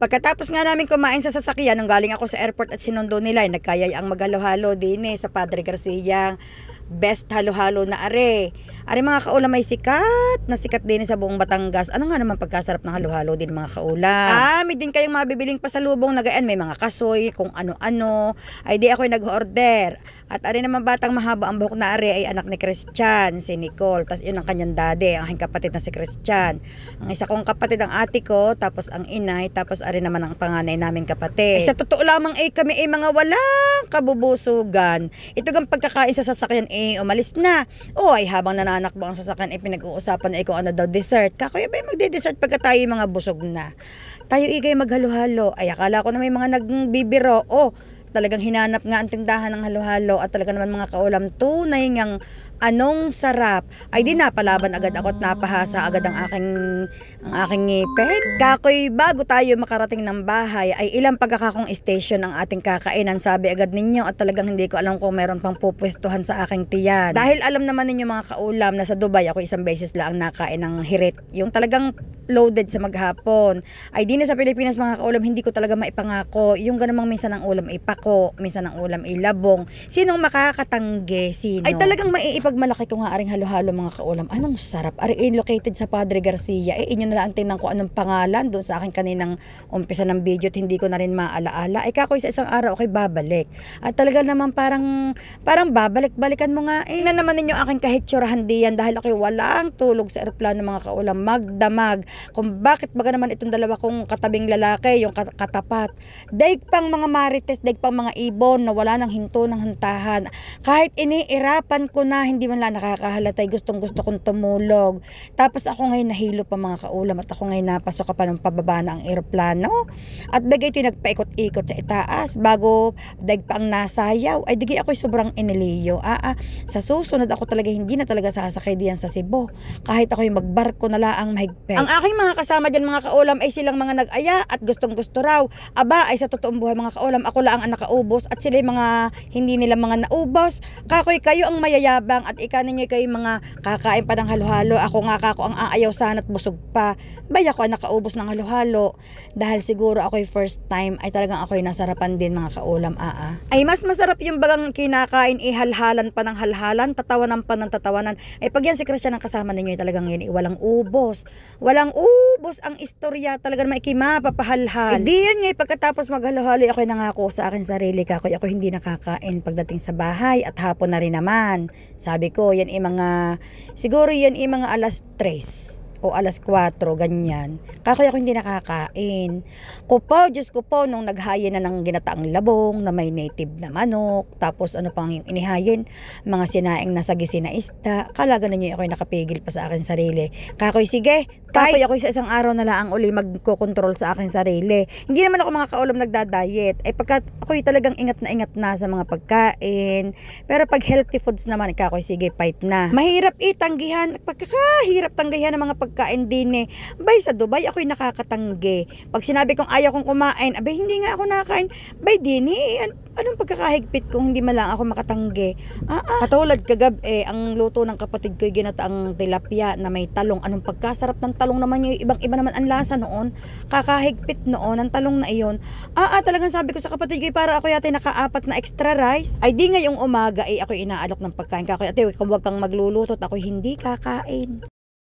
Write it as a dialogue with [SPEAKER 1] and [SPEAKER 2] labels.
[SPEAKER 1] Pagkatapos nga namin kumain sa sasakyan, nung galing ako sa airport at sinundo nila, nagkayayaang maghalo-halo din sa Padre Garcia. Best halo-halo na are. Are mga kaulam, may sikat din sa buong Batangas. Ano nga naman pagkasarap ng halo-halo din mga kaulam. May din kayong mabibiling pasalubong na gayan, may mga kasoy, kung ano-ano. Ay di ako'y nag-order. At are naman batang mahaba ang buhok na are ay anak ni Christian, si Nicole. Tapos yun ang kanyang daddy, ang aking kapatid na si Christian. Ang isa kong kapatid ang ate ko, tapos ang inay, tapos are naman ang panganay naming kapatid. Ay, sa totoo lamang ay kami ay mga walang kabubusugan. Ito gang pagkakain sa sasakyan umalis na. Ay habang nananakbo ang sasakyan pinag-uusapan kung ano daw dessert. Kakuya ba magde-dessert pagka tayo mga busog na? Tayo igay maghalo-halo. Ay akala ko na may mga nagbibiro. Talagang hinanap nga ang tindahan ng halo-halo at talaga naman mga kaulam tunay ngang anong sarap. Ay di napalaban agad ako at napahasa agad ang aking ngipin. Kakoy, bago tayo makarating ng bahay ay ilang pagkakakong station ang ating kakainan, sabi agad ninyo, at talagang hindi ko alam kung meron pang pupwestuhan sa aking tiyan. Dahil alam naman ninyo mga kaulam na sa Dubai ako isang beses lang nakain ng hirit, yung talagang loaded sa maghapon. Ay di na sa Pilipinas mga kaulam, hindi ko talaga maipangako yung ganamang minsan ng ulam ay pako, minsan ng ulam ay labong. Sinong makakatanggi? Sino? Ay talagang maiipagmalaki ko nga aring halo-halo mga kaulam. Anong sarap. Ari located sa Padre Garcia. Inyo na lang tingnan ko anong pangalan doon sa akin kaninang umpisa ng video at hindi ko na rin maalaala. Ay kakoy sa isang araw ako'y babalik. At talaga naman parang babalik-balikan mo nga na naman ninyo aking kahitsurahan diyan dahil ako'y walang tulog sa eroplano mga kaulam. Magdamag kung bakit baga naman itong dalawa kong katabing lalaki, yung katapat. Daig pang mga marites, daig pang mga ibon na wala nang hinto ng huntahan. Kahit iniirapan ko na, hindi man lang nakakahalatay, gustong gusto kong tumulog. Tapos ako ngayon nahilo pa mga kaulam at ako ngayon napasok pa ng pababa na ang eroplano. At bagay ito nagpaikot-ikot sa itaas bago daig pa ang nasayaw. Ay digi ako'y sobrang iniliyo. Sa susunod ako talaga hindi na talaga sasakay diyan sa Cebu. Kahit ako'y magbarko na laang mahigpit. Ang aking mga kasama dyan mga kaulam ay silang mga nag-aya at gustong gusto raw. Aba ay sa totoong buhay mga kaulam, ako lang ang nakaubos at sila mga hindi nila mga naubos. Kakoy kayo ang mayayabang at ikanin nyo kayo mga kakain pa ng halo-halo. Ako nga kako ang aayaw sana at busog pa. Baya ko ang nakaubos ng halo-halo. Dahil siguro ako'y first time ay talagang ako'y nasarapan din mga kaulam. Ay mas masarap yung bagang kinakain halhalan pa ng halhalan, tatawanan pa ng tatawanan. Ay pag yan si Christian ang kasama ninyo talagang yun walang ubos. Walang ubos ang istorya, talaga naman mapapahalhal. Di yan nga, pagkatapos maghalo-halo ako'y nangako sa akin sarili ako hindi nakakain pagdating sa bahay at hapon na rin naman. Sabi ko, siguro yan mga alas 3 o alas 4, ganyan. Kakoy ako hindi nakakain. Diyos ko po, nung naghayin na ng ginataang labong na may native na manok, tapos ano pang yung inihayin, mga sinaing na sagisi na isda, kalaga na nyo ako'y nakapigil pa sa akin sarili. Kakoy, sige, kakoy ako sa isang araw na lang uli magkokontrol sa akin sarili. Hindi naman ako mga kaulam nagda-diet. Ay pagkat ako'y talagang ingat na sa mga pagkain. Pero pag healthy foods naman, kakoy, sige, fight na. Mahirap itanggihan, pagkakahirap tanggihan ng mga pagkain din Bay sa Dubai ako'y nakakatanggi. Pag sinabi kong ayaw kong kumain, abay hindi nga ako nakakain. Bay din anong pagkakahigpit kung hindi man lang ako makatanggi? Katulad kagabi, ang luto ng kapatid ko'y ginataang tilapia na may talong. Anong pagkasarap ng talong naman yung ibang-iba naman ang lasa noon. Kakahigpit noon ang talong na iyon. Talagang sabi ko sa kapatid ko, para ako yata naka-4 na extra rice. Ay di ngayong umaga ako'y inaalok ng pagkain. Kakoy ate, kung wag kang magluluto at ako'y hindi kakain.